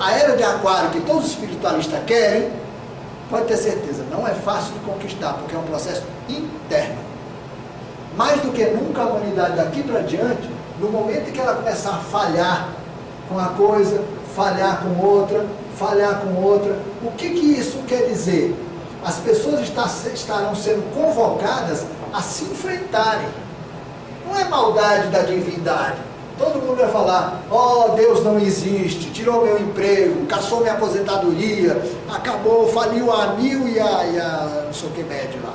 a era de aquário que todos os espiritualistas querem, pode ter certeza, não é fácil de conquistar, porque é um processo interno. Mais do que nunca a humanidade daqui para diante, no momento em que ela começar a falhar com a coisa, falhar com outra, o que isso quer dizer? As pessoas estarão sendo convocadas a se enfrentarem. Não é maldade da divindade. Todo mundo vai falar, Deus não existe, tirou meu emprego, caçou minha aposentadoria, acabou, faliu a ANIL e a não sei o que médio lá.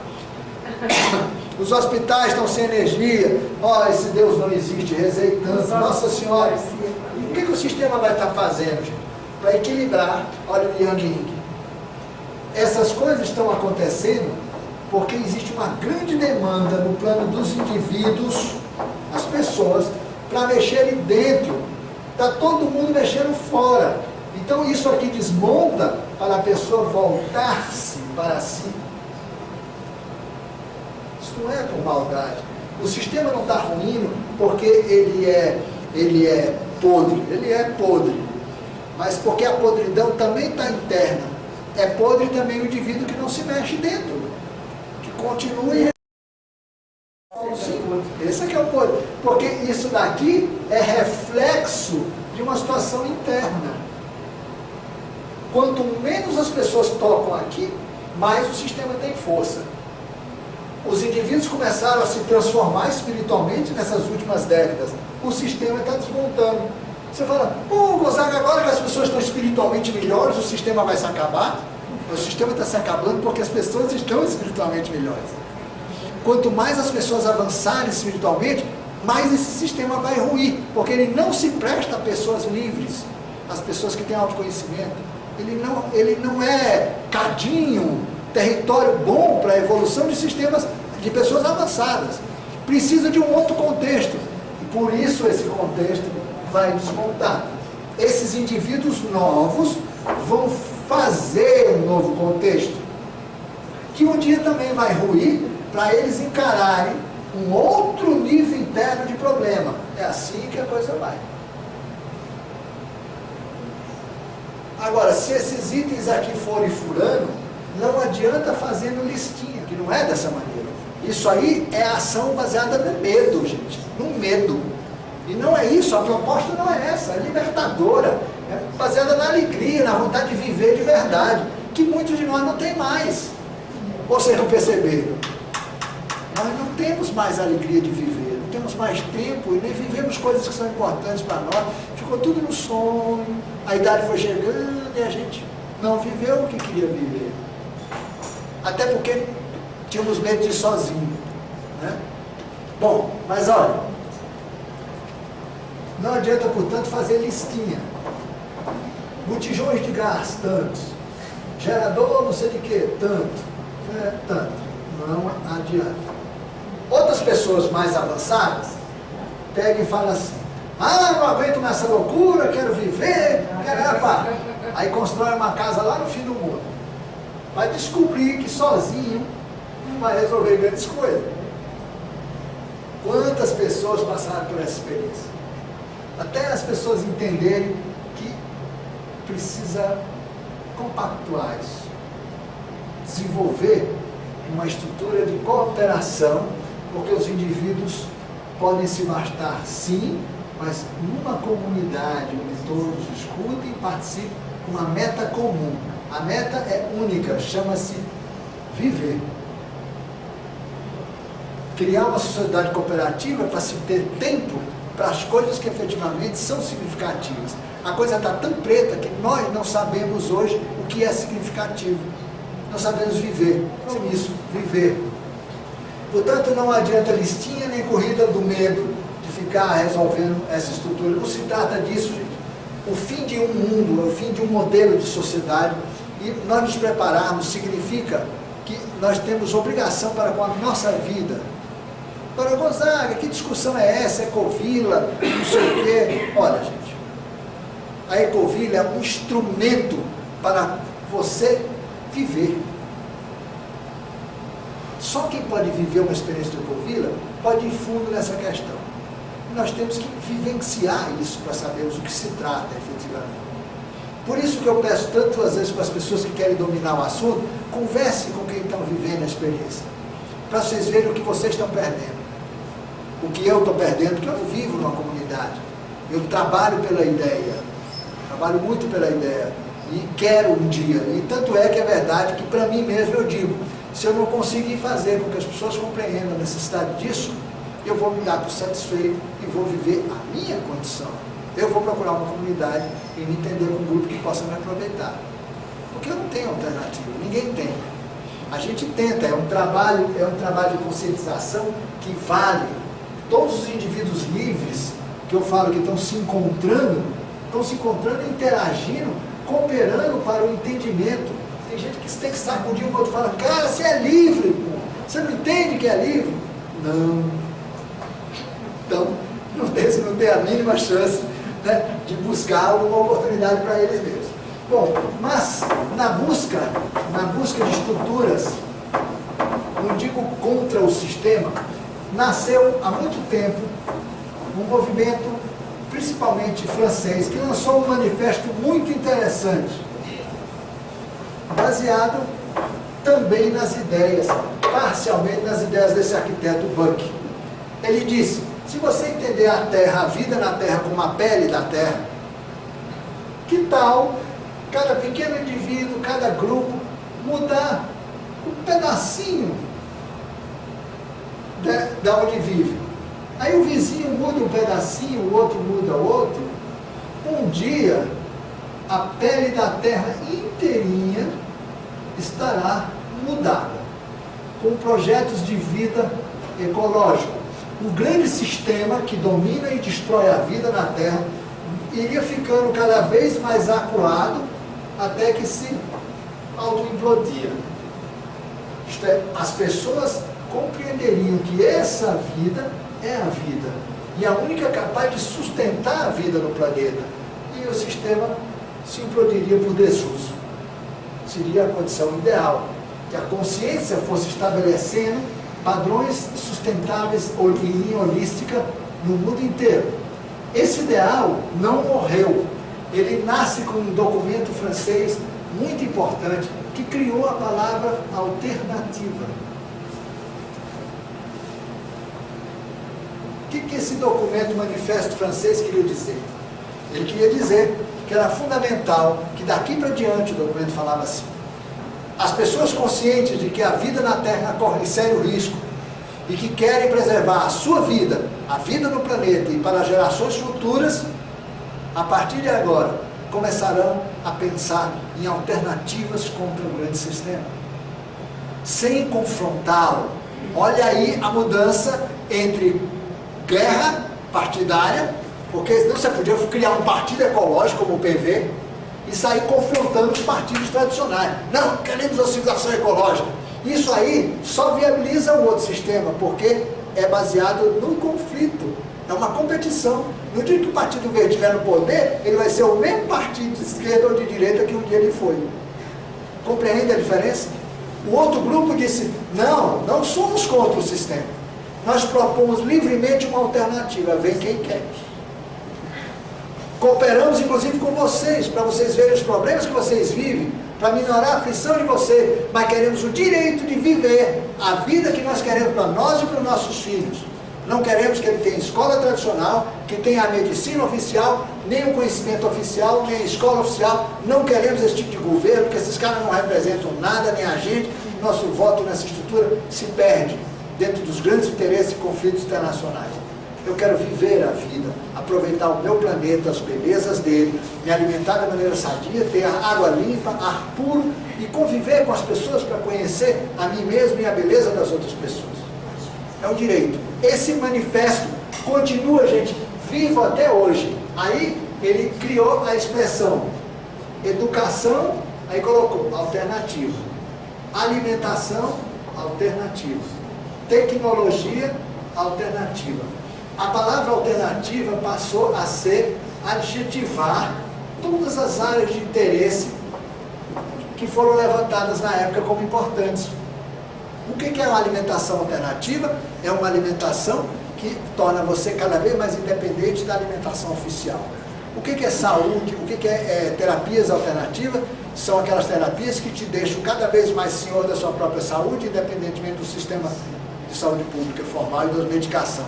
Os hospitais estão sem energia, esse Deus não existe, rezei tanto, Nossa Senhora. E o que o sistema vai estar fazendo, gente? Para equilibrar, olha o Yang Ying. Essas coisas estão acontecendo porque existe uma grande demanda no plano dos indivíduos, as pessoas, para mexerem dentro. Está todo mundo mexendo fora. Então isso aqui desmonta para a pessoa voltar-se para si. Isso não é por maldade. O sistema não está ruindo porque ele é podre. Ele é podre. Mas porque a podridão também está interna. É podre também o indivíduo que não se mexe dentro. Que continue. Sim, esse aqui é o podre. Porque isso daqui é reflexo de uma situação interna. Quanto menos as pessoas tocam aqui, mais o sistema tem força. Os indivíduos começaram a se transformar espiritualmente nessas últimas décadas. O sistema está desmontando. Você fala, Gonzaga, agora que as pessoas estão espiritualmente melhores, o sistema vai se acabar? O sistema está se acabando porque as pessoas estão espiritualmente melhores. Quanto mais as pessoas avançarem espiritualmente, mais esse sistema vai ruir, porque ele não se presta a pessoas livres, as pessoas que têm autoconhecimento. Ele não é cadinho, território bom para a evolução de sistemas de pessoas avançadas. Precisa de um outro contexto. E por isso esse contexto vai desmontar. Esses indivíduos novos vão fazer um novo contexto, que um dia também vai ruir, para eles encararem um outro nível interno de problema. É assim que a coisa vai. Agora, se esses itens aqui forem furando, não adianta fazendo listinha, que não é dessa maneira. Isso aí é ação baseada no medo, gente. No medo. E não é isso, a proposta não é essa, é libertadora. É baseada na alegria, na vontade de viver de verdade, que muitos de nós não tem mais. Vocês não perceberam? Nós não temos mais alegria de viver, não temos mais tempo e nem vivemos coisas que são importantes para nós. Ficou tudo no sonho, a idade foi chegando e a gente não viveu o que queria viver. Até porque tínhamos medo de ir sozinho, né? Bom, mas olha, não adianta, portanto, fazer listinha. Botijões de gás, tantos. Gerador, não sei de quê, tanto. Tanto. Não adianta. Outras pessoas mais avançadas pegam e falam assim, não aguento mais essa loucura, quero viver, aí constrói uma casa lá no fim do mundo. Vai descobrir que sozinho não vai resolver grandes coisas. Quantas pessoas passaram por essa experiência? Até as pessoas entenderem que precisa compactuar isso, desenvolver uma estrutura de cooperação, porque os indivíduos podem se bastar sim, mas numa comunidade onde todos escutem e participem com uma meta comum. A meta é única, chama-se viver. Criar uma sociedade cooperativa para se ter tempo para as coisas que efetivamente são significativas. A coisa está tão preta que nós não sabemos hoje o que é significativo. Nós sabemos viver. Isso, viver. Portanto, não adianta listinha nem corrida do medo de ficar resolvendo essa estrutura. Não se trata disso, gente. O fim de um mundo, o fim de um modelo de sociedade, e nós nos prepararmos significa que nós temos obrigação para com a nossa vida. Para Gonzaga, que discussão é essa? Ecovila, não sei o quê. Olha, gente, a Ecovila é um instrumento para você viver. Só quem pode viver uma experiência de Ecovila pode ir fundo nessa questão. Nós temos que vivenciar isso para sabermos o que se trata efetivamente. Por isso que eu peço tantas vezes para as pessoas que querem dominar o assunto, converse com quem estão vivendo a experiência, para vocês verem o que vocês estão perdendo. O que eu estou perdendo, porque eu não vivo numa comunidade. Eu trabalho pela ideia, trabalho muito pela ideia, e quero um dia. E tanto é que é verdade que para mim mesmo eu digo, se eu não conseguir fazer com que as pessoas compreendam a necessidade disso, eu vou me dar por satisfeito e vou viver a minha condição. Eu vou procurar uma comunidade e me entender com um grupo que possa me aproveitar. Porque eu não tenho alternativa, ninguém tem. A gente tenta, é um trabalho de conscientização que vale. Todos os indivíduos livres, que eu falo que estão se encontrando e interagindo, cooperando para o entendimento. Tem gente que tem que sacudir o outro e falar, cara, você é livre, pô. Você não entende que é livre? Não. Então, você não tem a mínima chance, né, de buscar uma oportunidade para eles mesmos. Bom, mas na busca de estruturas, não digo contra o sistema, nasceu há muito tempo um movimento, principalmente francês, que lançou um manifesto muito interessante, baseado também nas ideias, parcialmente nas ideias desse arquiteto Buck. Ele disse, se você entender a Terra, a vida na Terra como a pele da Terra, que tal cada pequeno indivíduo, cada grupo, mudar um pedacinho da onde vive? Aí o vizinho muda um pedacinho, o outro muda outro. Um dia, a pele da Terra inteirinha estará mudada, com projetos de vida ecológico. O grande sistema que domina e destrói a vida na Terra iria ficando cada vez mais acuado até que se auto-implodia. Isto é, as pessoas compreenderiam que essa vida é a vida e a única capaz de sustentar a vida no planeta, e o sistema se implodiria por desuso. Seria a condição ideal, que a consciência fosse estabelecendo padrões sustentáveis em linha holística no mundo inteiro. Esse ideal não morreu. Ele nasce com um documento francês muito importante que criou a palavra alternativa. O que esse documento, manifesto francês, queria dizer? Ele queria dizer que era fundamental que daqui para diante, o documento falava assim, as pessoas conscientes de que a vida na Terra corre sério risco e que querem preservar a sua vida, a vida no planeta e para gerações futuras, a partir de agora, começarão a pensar em alternativas contra o grande sistema, sem confrontá-lo. Olha aí a mudança entre guerra partidária, porque senão você podia criar um partido ecológico como o PV e sair confrontando os partidos tradicionais. Não, queremos a civilização ecológica. Isso aí só viabiliza um outro sistema, porque é baseado no conflito, é uma competição. No dia que o Partido Verde estiver no poder, ele vai ser o mesmo partido de esquerda ou de direita que um dia ele foi. Compreende a diferença? O outro grupo disse, não, não somos contra o sistema. Nós propomos livremente uma alternativa, vem quem quer. Cooperamos inclusive com vocês, para vocês verem os problemas que vocês vivem, para minorar a aflição de vocês, mas queremos o direito de viver a vida que nós queremos para nós e para os nossos filhos. Não queremos que ele tenha escola tradicional, que tenha a medicina oficial, nem o conhecimento oficial, nem a escola oficial. Não queremos esse tipo de governo, porque esses caras não representam nada, nem a gente. Nosso voto nessa estrutura se perde dentro dos grandes interesses e conflitos internacionais. Eu quero viver a vida, aproveitar o meu planeta, as belezas dele, me alimentar de maneira sadia, ter água limpa, ar puro e conviver com as pessoas para conhecer a mim mesmo e a beleza das outras pessoas. É um direito. Esse manifesto continua, gente, vivo até hoje. Aí ele criou a expressão educação, aí colocou alternativa, alimentação, alternativa, tecnologia, alternativa. A palavra alternativa passou a ser adjetivar todas as áreas de interesse que foram levantadas na época como importantes. O que é uma alimentação alternativa? É uma alimentação que torna você cada vez mais independente da alimentação oficial. O que é saúde? O que é terapias alternativas? São aquelas terapias que te deixam cada vez mais senhor da sua própria saúde, independentemente do sistema de saúde pública formal e da medicação.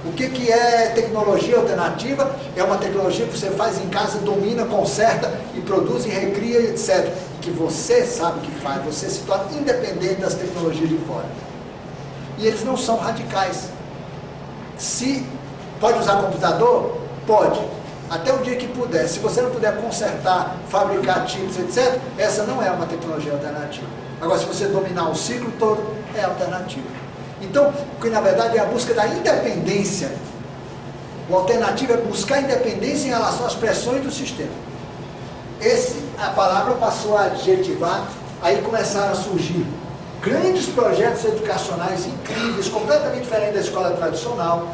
O que é tecnologia alternativa? É uma tecnologia que você faz em casa, domina, conserta e produz e recria, etc. E que você sabe o que faz, você se torna independente das tecnologias de fora. E eles não são radicais. Se pode usar computador? Pode. Até o dia que puder. Se você não puder consertar, fabricar chips, etc., essa não é uma tecnologia alternativa. Agora, se você dominar o ciclo todo, é alternativa. Então, que na verdade é a busca da independência. O alternativo é buscar independência em relação às pressões do sistema. A palavra passou a adjetivar, aí começaram a surgir grandes projetos educacionais incríveis, completamente diferentes da escola tradicional.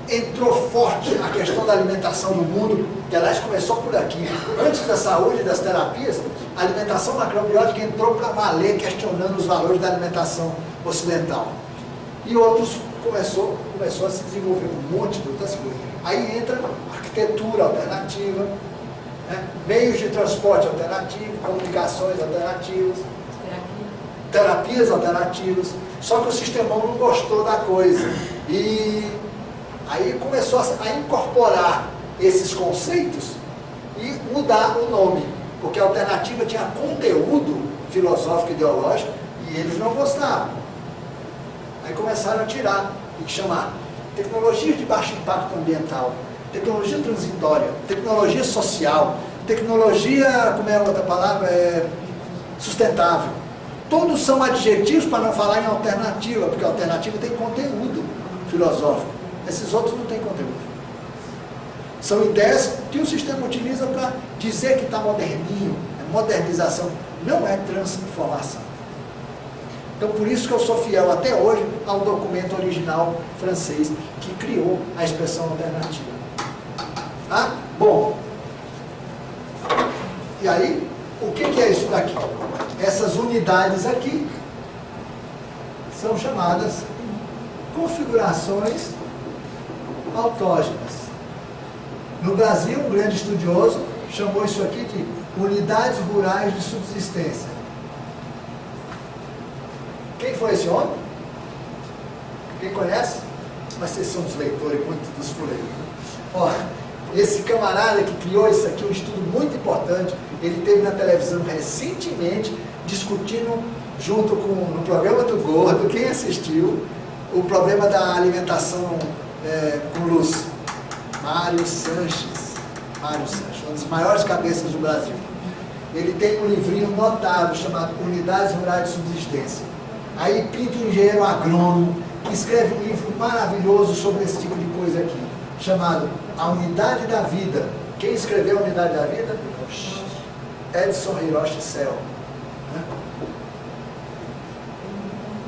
Entrou forte a questão da alimentação no mundo, que aliás começou por aqui. Antes da saúde e das terapias, a alimentação macrobiótica entrou para valer, questionando os valores da alimentação ocidental. E outros começou a se desenvolver um monte de outras coisas. Aí entra arquitetura alternativa, né? Meios de transporte alternativos, comunicações alternativas, terapias alternativas. Só que o sistemão não gostou da coisa. E aí começou a incorporar esses conceitos e mudar o nome. Porque a alternativa tinha conteúdo filosófico e ideológico e eles não gostavam. Aí começaram a tirar e chamar tecnologia de baixo impacto ambiental, tecnologia transitória, tecnologia social, tecnologia, como é a outra palavra, sustentável. Todos são adjetivos para não falar em alternativa, porque a alternativa tem conteúdo filosófico. Esses outros não têm conteúdo. São ideias que o sistema utiliza para dizer que está moderninho, é modernização, não é transformação. Então, por isso que eu sou fiel até hoje ao documento original francês que criou a expressão alternativa. Tá? Bom, e aí, o que é isso daqui? Essas unidades aqui são chamadas configurações autógenas. No Brasil, um grande estudioso chamou isso aqui de unidades rurais de subsistência. Quem foi esse homem? Quem conhece? Mas vocês são os leitores muito dos fuleiros. Ó, esse camarada que criou isso aqui, um estudo muito importante, ele teve na televisão recentemente, discutindo junto no programa do Gordo, quem assistiu, o problema da alimentação com luz. Mário Sanches, uma das maiores cabeças do Brasil. Ele tem um livrinho notável chamado Unidades Rurais de Subsistência. Aí pinta um engenheiro agrônomo que escreve um livro maravilhoso sobre esse tipo de coisa aqui, chamado A Unidade da Vida. Quem escreveu A Unidade da Vida? Edson Hiroshi Sell.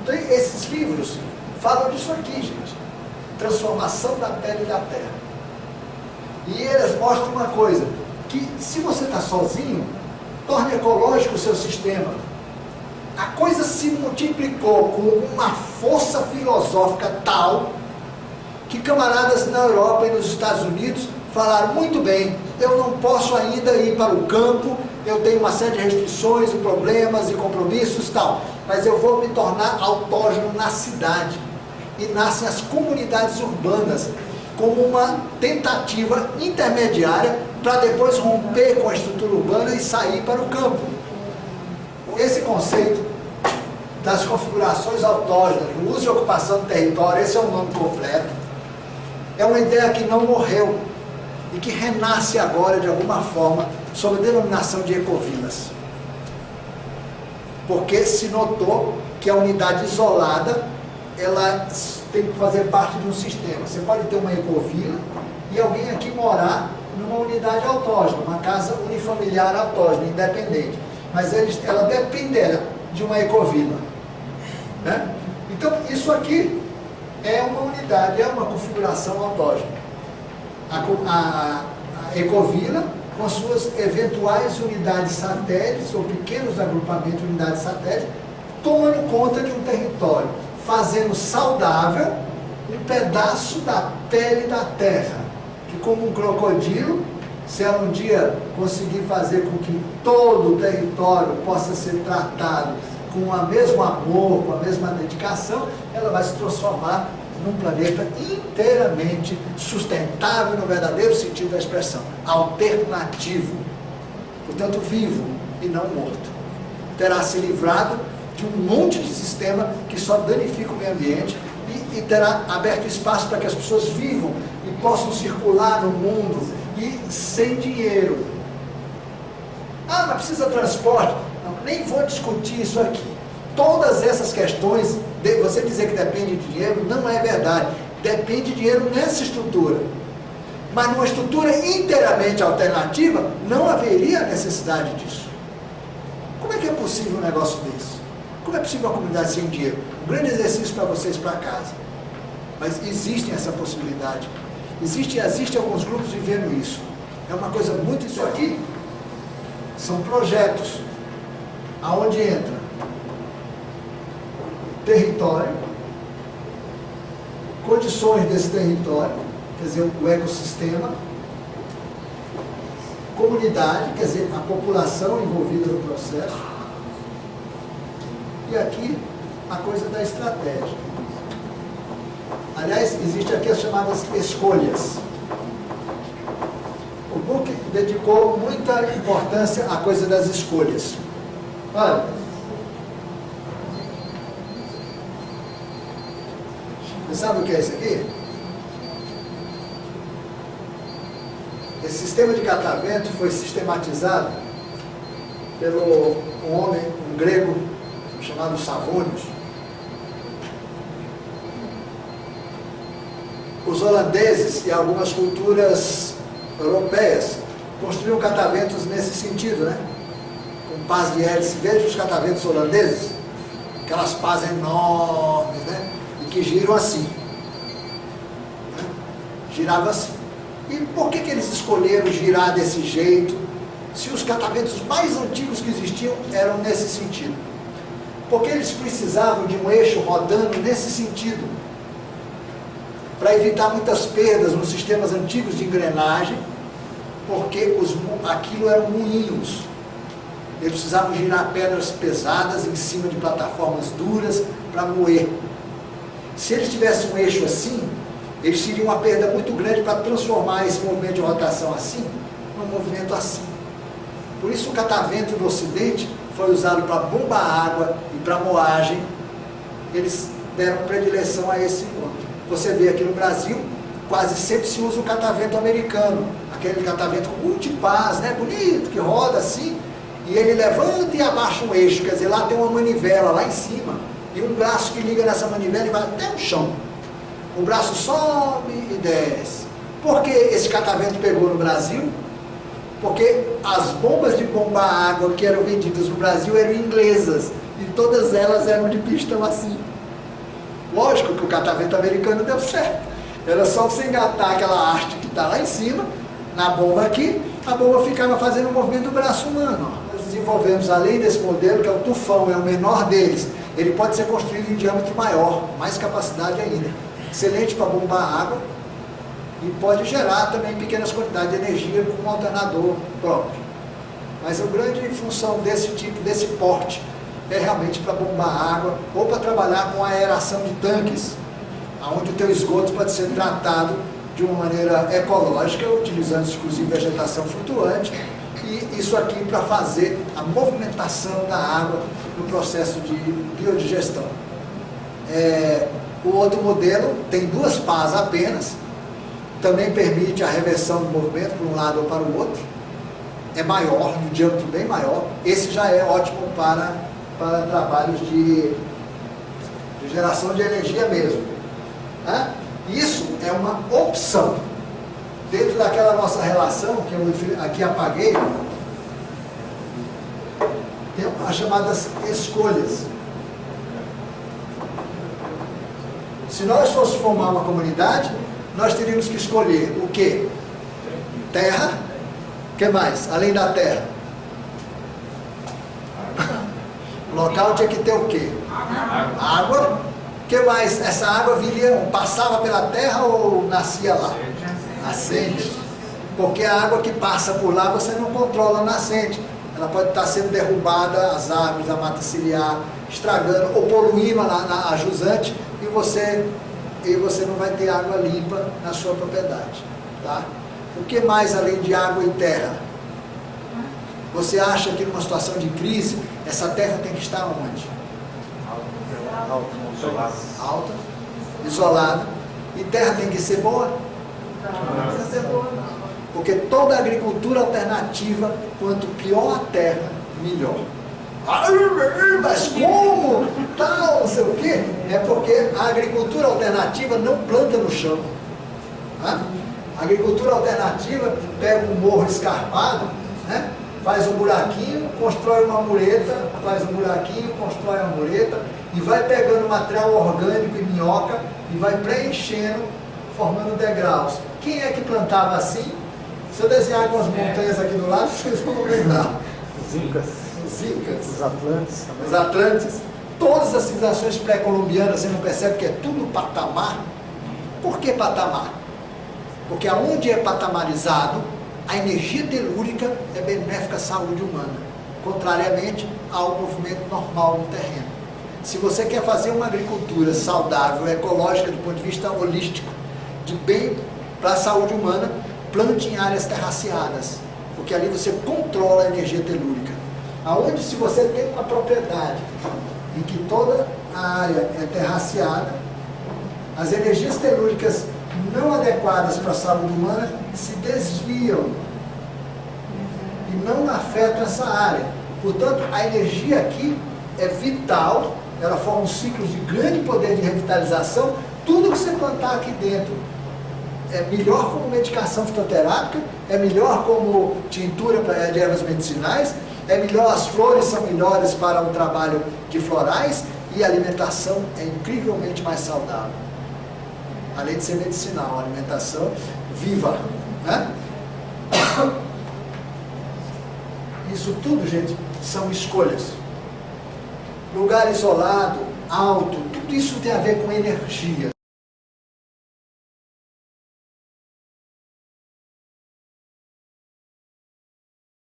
Então, esses livros falam disso aqui, gente. Transformação da pele da terra. E eles mostram uma coisa, que se você está sozinho, torne ecológico o seu sistema. A coisa se multiplicou com uma força filosófica tal que camaradas na Europa e nos Estados Unidos falaram, muito bem, eu não posso ainda ir para o campo, eu tenho uma série de restrições e problemas e compromissos e tal, mas eu vou me tornar autógeno na cidade. E nascem as comunidades urbanas como uma tentativa intermediária para depois romper com a estrutura urbana e sair para o campo. Esse conceito das configurações autógenas, o uso e ocupação do território, esse é o nome completo, é uma ideia que não morreu e que renasce agora de alguma forma sob a denominação de ecovilas. Porque se notou que a unidade isolada, ela tem que fazer parte de um sistema. Você pode ter uma ecovila e alguém aqui morar numa unidade autógena, uma casa unifamiliar autógena, independente. Mas ela dependerá de uma ecovila. Né? Então, isso aqui é uma unidade, é uma configuração autógena. A ecovila, com as suas eventuais unidades satélites, ou pequenos agrupamentos de unidades satélites, tomando conta de um território, fazendo saudável um pedaço da pele da terra, que como um crocodilo se ela um dia conseguir fazer com que todo o território possa ser tratado com o mesmo amor, com a mesma dedicação, ela vai se transformar num planeta inteiramente sustentável no verdadeiro sentido da expressão, alternativo, portanto vivo e não morto. Terá se livrado de um monte de sistema que só danifica o meio ambiente e terá aberto espaço para que as pessoas vivam e possam circular no mundo e sem dinheiro. Ah, mas precisa transporte? Não, nem vou discutir isso aqui. Todas essas questões, você dizer que depende de dinheiro, não é verdade. Depende de dinheiro nessa estrutura. Mas numa estrutura inteiramente alternativa, não haveria necessidade disso. Como é que é possível um negócio desse? Como é possível uma comunidade sem dinheiro? Um grande exercício para vocês para casa. Mas existe essa possibilidade. Existem alguns grupos vivendo isso. É uma coisa muito... Isso aqui são projetos aonde entra território, condições desse território, quer dizer, o ecossistema, comunidade, quer dizer, a população envolvida no processo, e aqui a coisa da estratégia. Aliás, existe aqui as chamadas escolhas. O Book dedicou muita importância à coisa das escolhas. Olha, você sabe o que é isso aqui? Esse sistema de catavento foi sistematizado pelo um grego chamado Savonius. Os holandeses e algumas culturas europeias construíram cataventos nesse sentido, né? Com pás de hélice. Veja os cataventos holandeses, aquelas pás enormes, né? E que giram assim. Né? Girava assim. E por que eles escolheram girar desse jeito, se os cataventos mais antigos que existiam eram nesse sentido? Porque eles precisavam de um eixo rodando nesse sentido, para evitar muitas perdas nos sistemas antigos de engrenagem, porque aquilo eram moinhos. Eles precisavam girar pedras pesadas em cima de plataformas duras para moer. Se eles tivessem um eixo assim, eles teriam uma perda muito grande para transformar esse movimento de rotação assim, num movimento assim. Por isso o catavento do Ocidente foi usado para bombar água e para moagem. Eles deram predileção a esse ponto. Você vê aqui no Brasil, quase sempre se usa o catavento americano, aquele catavento com multipás, né, bonito, que roda assim, e ele levanta e abaixa um eixo, quer dizer, lá tem uma manivela lá em cima, e um braço que liga nessa manivela e vai até o chão. O braço sobe e desce. Por que esse catavento pegou no Brasil? Porque as bombas de bombar água que eram vendidas no Brasil eram inglesas, e todas elas eram de pistão assim. Lógico que o catavento americano deu certo. Era só você engatar aquela haste que está lá em cima, na bomba aqui, a bomba ficava fazendo o movimento do braço humano. Nós desenvolvemos, além desse modelo, que é o tufão, é o menor deles. Ele pode ser construído em diâmetro maior, mais capacidade ainda. Excelente para bombar água e pode gerar também pequenas quantidades de energia com um alternador próprio. Mas a grande função desse tipo, desse porte, é realmente para bombar água ou para trabalhar com a aeração de tanques, onde o teu esgoto pode ser tratado de uma maneira ecológica, utilizando inclusive vegetação flutuante, e isso aqui para fazer a movimentação da água no processo de biodigestão. O outro modelo tem duas pás apenas, também permite a reversão do movimento para um lado ou para o outro, é maior, de diâmetro bem maior. Esse já é ótimo para trabalhos de geração de energia mesmo. Né? Isso é uma opção. Dentro daquela nossa relação, que eu aqui apaguei, tem as chamadas escolhas. Se nós fôssemos formar uma comunidade, nós teríamos que escolher o quê? Terra. O que mais? Além da terra. O local tinha que ter o quê? Água. O que mais? Essa água passava pela terra ou nascia lá? Nascente. Porque a água que passa por lá você não controla a nascente. Ela pode estar sendo derrubada, as árvores, a mata ciliar, estragando ou poluindo a jusante, e você não vai ter água limpa na sua propriedade. Tá? O que mais além de água e terra? Você acha que numa situação de crise, essa terra tem que estar onde? Alta, isolada. E terra tem que ser boa? Não precisa ser boa, não. Porque toda agricultura alternativa, quanto pior a terra, melhor. Mas como? Tal, não sei o quê. É porque a agricultura alternativa não planta no chão. A agricultura alternativa pega um morro escarpado, né? Faz um buraquinho, constrói uma mureta, faz um buraquinho, constrói uma mureta, e vai pegando material orgânico e minhoca, e vai preenchendo, formando degraus. Quem é que plantava assim? Se eu desenhar algumas montanhas aqui do lado, vocês vão lembrar. Os Incas. Os Incas. Os Atlantes também. Os Atlantes. Todas as civilizações pré-colombianas, você não percebe que é tudo patamar? Por que patamar? Porque aonde é patamarizado, a energia telúrica é benéfica à saúde humana, contrariamente ao movimento normal do terreno. Se você quer fazer uma agricultura saudável, ecológica, do ponto de vista holístico, de bem para a saúde humana, plante em áreas terraceadas, porque ali você controla a energia telúrica. Aonde, se você tem uma propriedade em que toda a área é terraceada, as energias telúricas não adequadas para a saúde humana se desviam e não afetam essa área. Portanto, a energia aqui é vital, ela forma um ciclo de grande poder de revitalização. Tudo que você plantar aqui dentro é melhor como medicação fitoterápica, é melhor como tintura de ervas medicinais, é melhor, as flores são melhores para o trabalho de florais, e a alimentação é incrivelmente mais saudável. Além de ser medicinal, a alimentação viva, né? Isso tudo, gente, são escolhas. Lugar isolado, alto, tudo isso tem a ver com energia.